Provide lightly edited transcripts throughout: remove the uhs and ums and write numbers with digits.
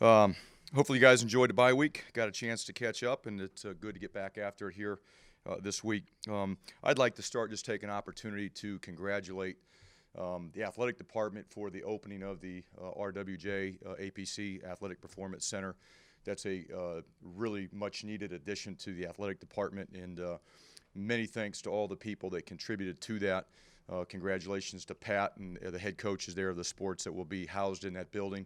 Um, Hopefully, you guys enjoyed the bye week. Got a chance to catch up, and it's good to get back after it here this week. I'd like to start just take an opportunity to congratulate the athletic department for the opening of the RWJ APC Athletic Performance Center. That's a really much needed addition to the athletic department, and many thanks to all the people that contributed to that. Congratulations to Pat and the head coaches there of the sports that will be housed in that building.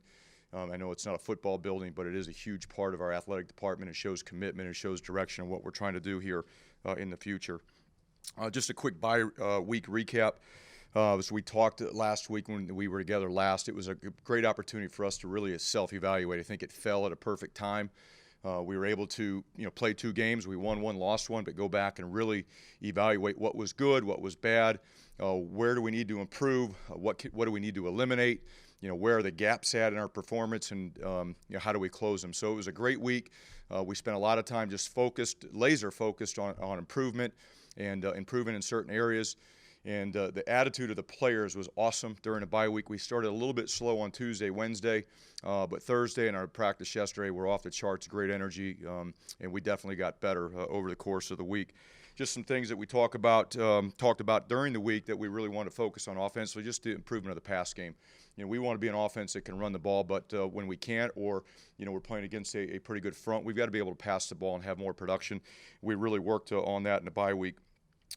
I know it's not a football building, but it is a huge part of our athletic department. It shows commitment. It shows direction of what we're trying to do here in the future. Just a quick bye-week recap. As we talked last week when we were together last, it was a great opportunity for us to really self-evaluate. I think it fell at a perfect time. We were able to, play two games. We won one, lost one, but go back and really evaluate what was good, what was bad, where do we need to improve, what do we need to eliminate, where are the gaps at in our performance, and how do we close them. So it was a great week. We spent a lot of time just laser focused on improvement and improving in certain areas. And the attitude of the players was awesome during the bye week. We started a little bit slow on Tuesday, Wednesday, but Thursday and our practice yesterday were off the charts, great energy, and we definitely got better over the course of the week. Just some things that we talked about during the week that we really want to focus on offensively, just the improvement of the pass game. We want to be an offense that can run the ball, but when we can't, or we're playing against a pretty good front, we've got to be able to pass the ball and have more production. We really worked on that in the bye week.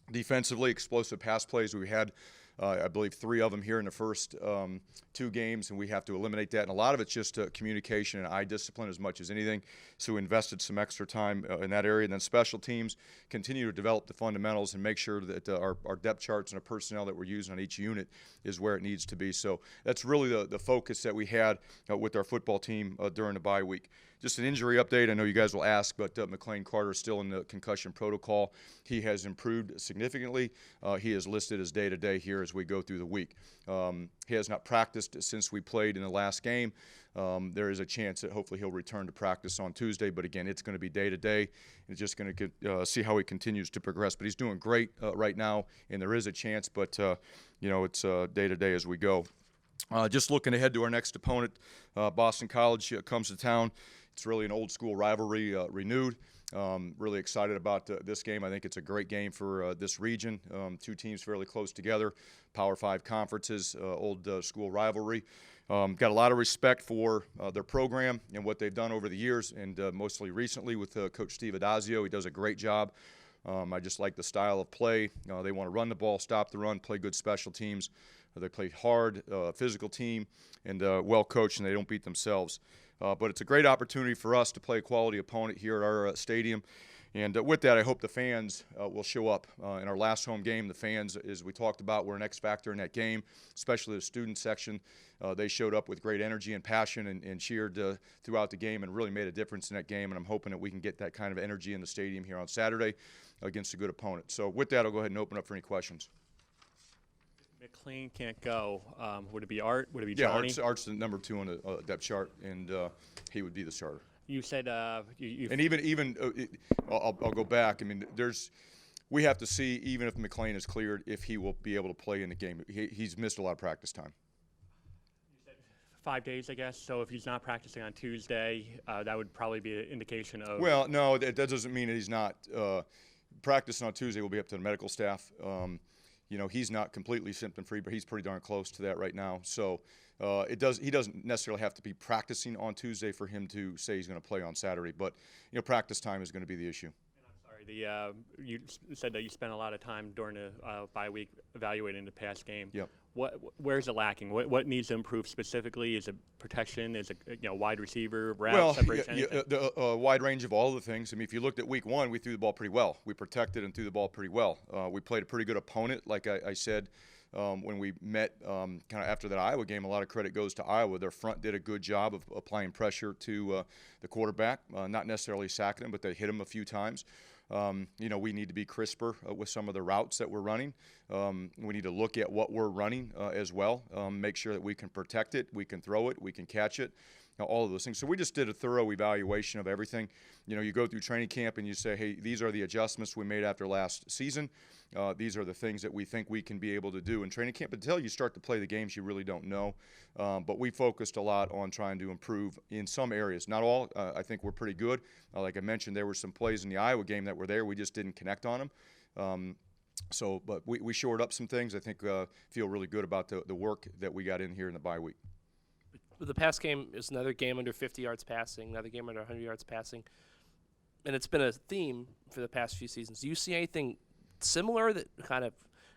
Defensively, explosive pass plays. We had, I believe, 3 of them here in the first 2 games, and we have to eliminate that. And a lot of it's just communication and eye discipline as much as anything. So we invested some extra time in that area. And then special teams continue to develop the fundamentals and make sure that our depth charts and our personnel that we're using on each unit is where it needs to be. So that's really the focus that we had with our football team during the bye week. Just an injury update. I know you guys will ask, but McLean Carter is still in the concussion protocol. He has improved significantly. He is listed as day-to-day here as we go through the week. He has not practiced since we played in the last game. There is a chance that hopefully he'll return to practice on Tuesday, but again, it's going to be day-to-day. It's just going to see how he continues to progress. But he's doing great right now, and there is a chance, but it's day-to-day as we go. Just looking ahead to our next opponent, Boston College comes to town. It's really an old-school rivalry renewed. Really excited about this game. I think it's a great game for this region. 2 teams fairly close together, Power 5 conferences, old school rivalry. Got a lot of respect for their program and what they've done over the years, and mostly recently with Coach Steve Adazio. He does a great job. I just like the style of play. They want to run the ball, stop the run, play good special teams. They play hard, physical team, and well coached, and they don't beat themselves. But it's a great opportunity for us to play a quality opponent here at our stadium. And with that, I hope the fans will show up. In our last home game, the fans, as we talked about, were an X factor in that game, especially the student section. They showed up with great energy and passion and cheered throughout the game and really made a difference in that game. And I'm hoping that we can get that kind of energy in the stadium here on Saturday against a good opponent. So with that, I'll go ahead and open up for any questions. McLean can't go. Would it be Art? Would it be Johnny? Yeah, Art's the number 2 on the depth chart, and he would be the starter. You said and even I'll go back. I mean, we have to see, even if McLean is cleared, if he will be able to play in the game. He's missed a lot of practice time. You said 5 days, I guess. So if he's not practicing on Tuesday, that would probably be an indication of. Well, no, that doesn't mean that he's not practicing on Tuesday. Will be up to the medical staff. He's not completely symptom-free, but he's pretty darn close to that right now. So he doesn't necessarily have to be practicing on Tuesday for him to say he's going to play on Saturday. But, practice time is going to be the issue. And I'm sorry, you said that you spent a lot of time during the bye week evaluating the past game. Yep. Where's it lacking? What needs to improve specifically? Is it protection? Is it wide receiver, route, well, separation? The wide range of all the things. I mean, if you looked at week 1, we threw the ball pretty well. We protected and threw the ball pretty well. We played a pretty good opponent, like I said when we met kind of after that Iowa game. A lot of credit goes to Iowa. Their front did a good job of applying pressure to the quarterback, not necessarily sacking him, but they hit him a few times. We need to be crisper with some of the routes that we're running. We need to look at what we're running as well, make sure that we can protect it, we can throw it, we can catch it. all of those things. So we just did a thorough evaluation of everything. You go through training camp and you say, hey, these are the adjustments we made after last season. These are the things that we think we can be able to do in training camp. Until you start to play the games, you really don't know. But we focused a lot on trying to improve in some areas. Not all. I think we're pretty good. Like I mentioned, there were some plays in the Iowa game that were there. We just didn't connect on them. But we shored up some things. I think feel really good about the work that we got in here in the bye week. The past game is another game under 50 yards passing, another game under 100 yards passing. And it's been a theme for the past few seasons. Do you see anything similar that kind of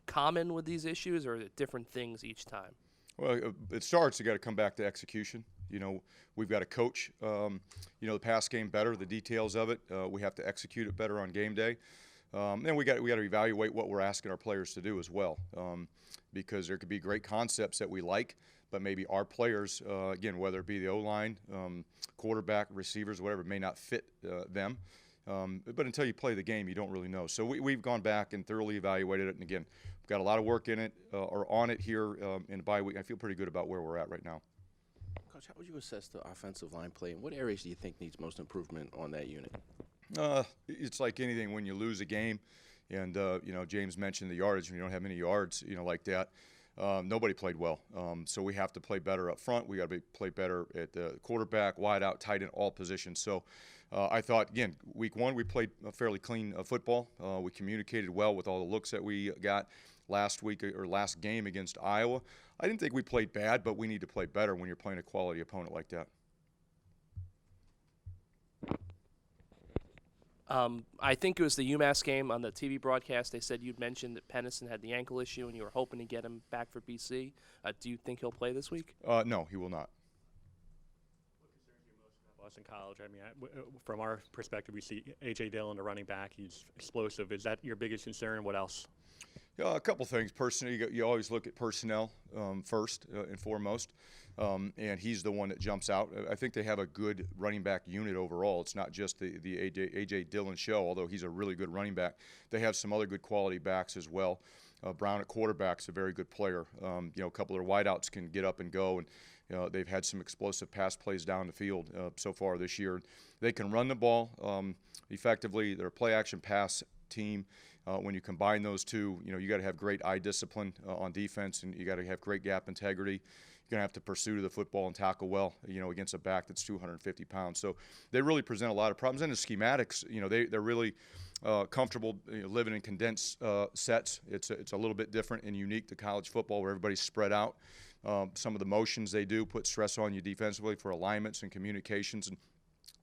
common with these issues, or are it different things each time? Well, it starts, you got to come back to execution. We've got to coach, the pass game better, the details of it. We have to execute it better on game day. Then we got to evaluate what we're asking our players to do as well, because there could be great concepts that we like, but maybe our players, again, whether it be the O-line, quarterback, receivers, whatever, may not fit them. But until you play the game, you don't really know. So we've gone back and thoroughly evaluated it. And again, we've got a lot of work in it or on it here in the bye week. I feel pretty good about where we're at right now. Coach, how would you assess the offensive line play, and what areas do you think needs most improvement on that unit? It's like anything when you lose a game, and James mentioned the yardage. When you don't have any yards, like that. Nobody played well, so we have to play better up front. We got to play better at the quarterback, wide out, tight end, all positions. So I thought, again, week one we played a fairly clean football. We communicated well with all the looks that we got last week or last game against Iowa. I didn't think we played bad, but we need to play better when you're playing a quality opponent like that. I think it was the UMass game on the TV broadcast. They said you'd mentioned that Pennison had the ankle issue and you were hoping to get him back for BC. Do you think he'll play this week? No, he will not. What concerns you most about Boston College? I mean, from our perspective, we see A.J. Dillon, the running back. He's explosive. Is that your biggest concern? What else? A couple things. Personally, you always look at personnel first and foremost, and he's the one that jumps out. I think they have a good running back unit overall. It's not just the A.J. Dillon show, although he's a really good running back. They have some other good quality backs as well. Brown at quarterback's a very good player. A couple of their wideouts can get up and go, and they've had some explosive pass plays down the field so far this year. They can run the ball effectively. They're a play-action pass team. When you combine those two, you got to have great eye discipline on defense, and you got to have great gap integrity. You're going to have to pursue the football and tackle well, against a back that's 250 pounds. So they really present a lot of problems. And the schematics, they're really comfortable living in condensed sets. It's a little bit different and unique to college football where everybody's spread out. Some of the motions they do put stress on you defensively for alignments and communications. And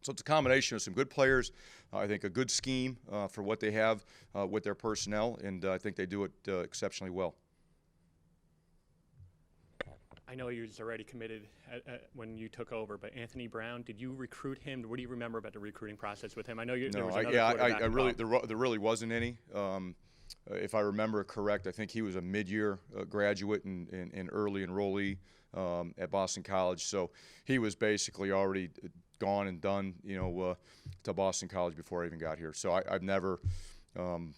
so it's a combination of some good players, I think a good scheme for what they have with their personnel, and I think they do it exceptionally well. I know he was already committed when you took over, but Anthony Brown, did you recruit him? What do you remember about the recruiting process with him? I know there was another quarterback involved. There really wasn't any. If I remember correct, I think he was a mid-year graduate and early enrollee at Boston College, so he was basically already gone and done, to Boston College before I even got here. So I've never,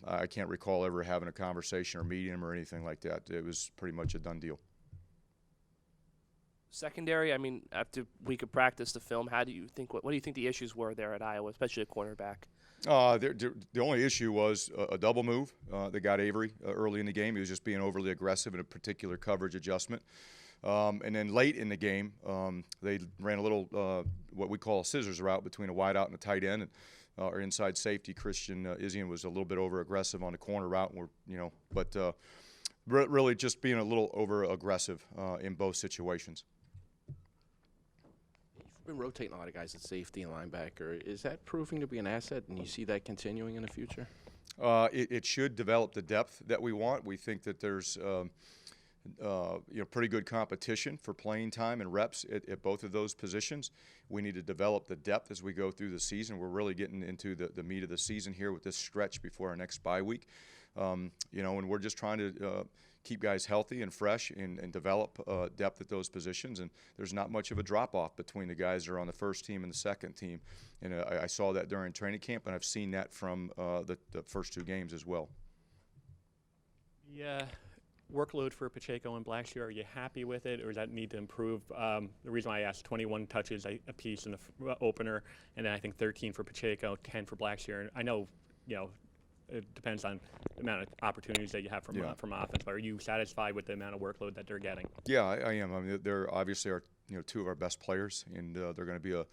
I can't recall ever having a conversation or meeting him or anything like that. It was pretty much a done deal. Secondary, I mean, after a week of practice, the film, what do you think the issues were there at Iowa, especially at cornerback? The only issue was a double move that got Avery early in the game. He was just being overly aggressive in a particular coverage adjustment. And then late in the game, they ran a little what we call a scissors route between a wideout and a tight end. And our inside safety, Christian Isian, was a little bit over aggressive on the corner route. But really just being a little over aggressive in both situations. You've been rotating a lot of guys at safety and linebacker. Is that proving to be an asset, and you see that continuing in the future? It should develop the depth that we want. We think that there's pretty good competition for playing time and reps at both of those positions. We need to develop the depth as we go through the season. We're really getting into the meat of the season here with this stretch before our next bye week. And we're just trying to keep guys healthy and fresh and develop depth at those positions. And there's not much of a drop-off between the guys that are on the first team and the second team. And I saw that during training camp, and I've seen that from the first two games as well. Yeah. workload for Pacheco and Blackshear, are you happy with it, or does that need to improve? The reason why I asked 21 touches a piece in the opener, and then I think 13 for Pacheco, 10 for Blackshear. And I know, it depends on the amount of opportunities that you have from offense. But are you satisfied with the amount of workload that they're getting? Yeah, I am. I mean, they're obviously two of our best players, and they're going to be a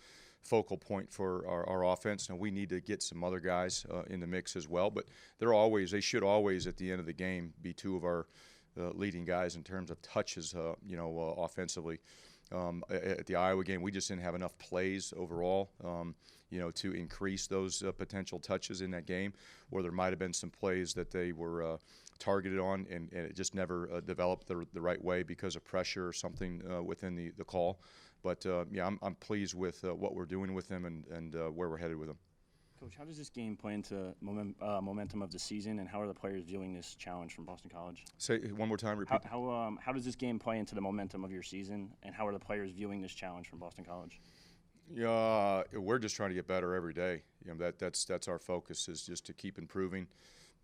focal point for our offense. Now we need to get some other guys in the mix as well, but they should always at the end of the game be two of our leading guys in terms of touches, offensively. At the Iowa game, we just didn't have enough plays overall, to increase those potential touches in that game, or there might have been some plays that they were targeted on, and it just never developed the right way because of pressure or something within the call. But, I'm pleased with what we're doing with them and where we're headed with them. Coach, how does this game play into momentum of the season, and how are the players viewing this challenge from Boston College? Say one more time, repeat. How does this game play into the momentum of your season, and how are the players viewing this challenge from Boston College? Yeah, we're just trying to get better every day. That's our focus, is just to keep improving.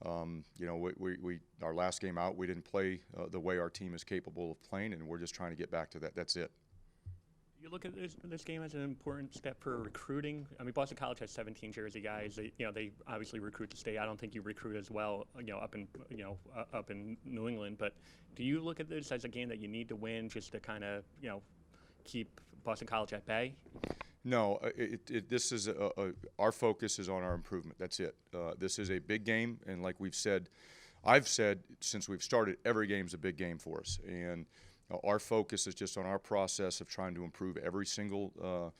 Our last game out, we didn't play the way our team is capable of playing, and we're just trying to get back to that. That's it. You look at this game as an important step for recruiting. I mean, Boston College has 17 Jersey guys. They obviously recruit to stay. I don't think you recruit as well, up in New England. But do you look at this as a game that you need to win just to kind of, keep Boston College at bay? No, this is our focus is on our improvement. That's it. This is a big game, and like I've said since we've started, every game's a big game for us, and our focus is just on our process of trying to improve every single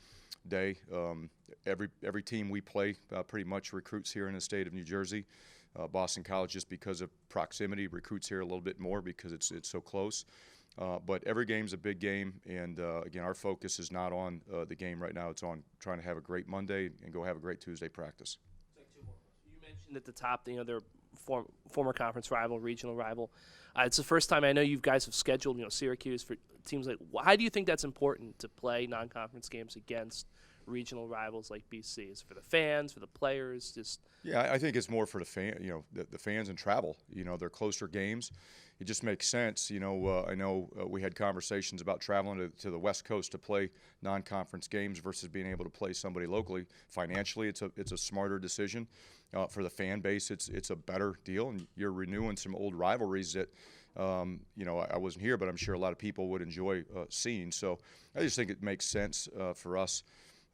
day. Every team we play pretty much recruits here in the state of New Jersey. Boston College, just because of proximity, recruits here a little bit more because it's so close. But every game's a big game, and again, our focus is not on the game right now. It's on trying to have a great Monday and go have a great Tuesday practice. You mentioned at the top, their former conference rival, regional rival. It's the first time I know you guys have scheduled, Syracuse for teams like. How do you think that's important to play non-conference games against regional rivals like BC? Is it for the fans, for the players? Yeah, I think it's more for the the fans and travel. They're closer games. It just makes sense. I know we had conversations about traveling to the West Coast to play non-conference games versus being able to play somebody locally. Financially, it's a smarter decision. For the fan base, it's a better deal, and you're renewing some old rivalries that, I wasn't here, but I'm sure a lot of people would enjoy seeing. So I just think it makes sense for us.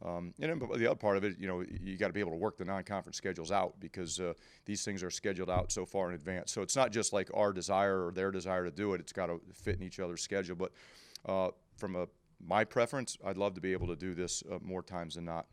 And then the other part of it, you got to be able to work the non-conference schedules out because these things are scheduled out so far in advance. So it's not just like our desire or their desire to do it. It's got to fit in each other's schedule. But from my preference, I'd love to be able to do this more times than not.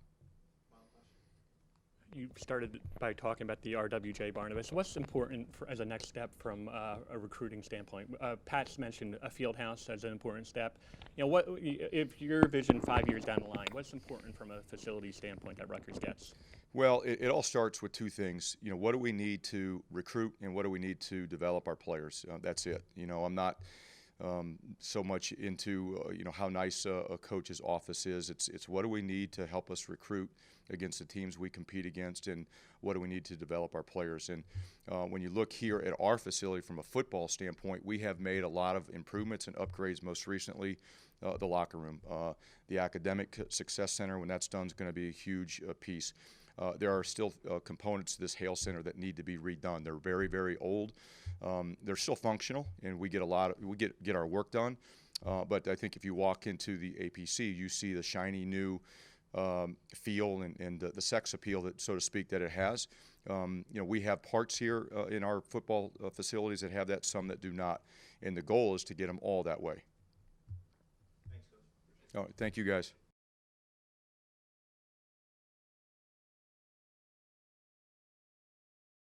You started by talking about the RWJ Barnabas. What's important as a next step from a recruiting standpoint? Pat's mentioned a field house as an important step. What if your vision 5 years down the line? What's important from a facility standpoint that Rutgers gets? Well, it all starts with two things. What do we need to recruit, and what do we need to develop our players? That's it. I'm not so much into how nice a coach's office is. It's what do we need to help us recruit against the teams we compete against, and what do we need to develop our players. And when you look here at our facility from a football standpoint, we have made a lot of improvements and upgrades, most recently the locker room. The academic success center, when that's done, is going to be a huge piece. There are still components to this Hale Center that need to be redone. They're very, very old. They're still functional, and we get our work done. But I think if you walk into the APC, you see the shiny new feel and the sex appeal, that, so to speak, that it has. We have parts here in our football facilities that have that, some that do not, and the goal is to get them all that way. Thanks, Coach. All right, thank you, guys.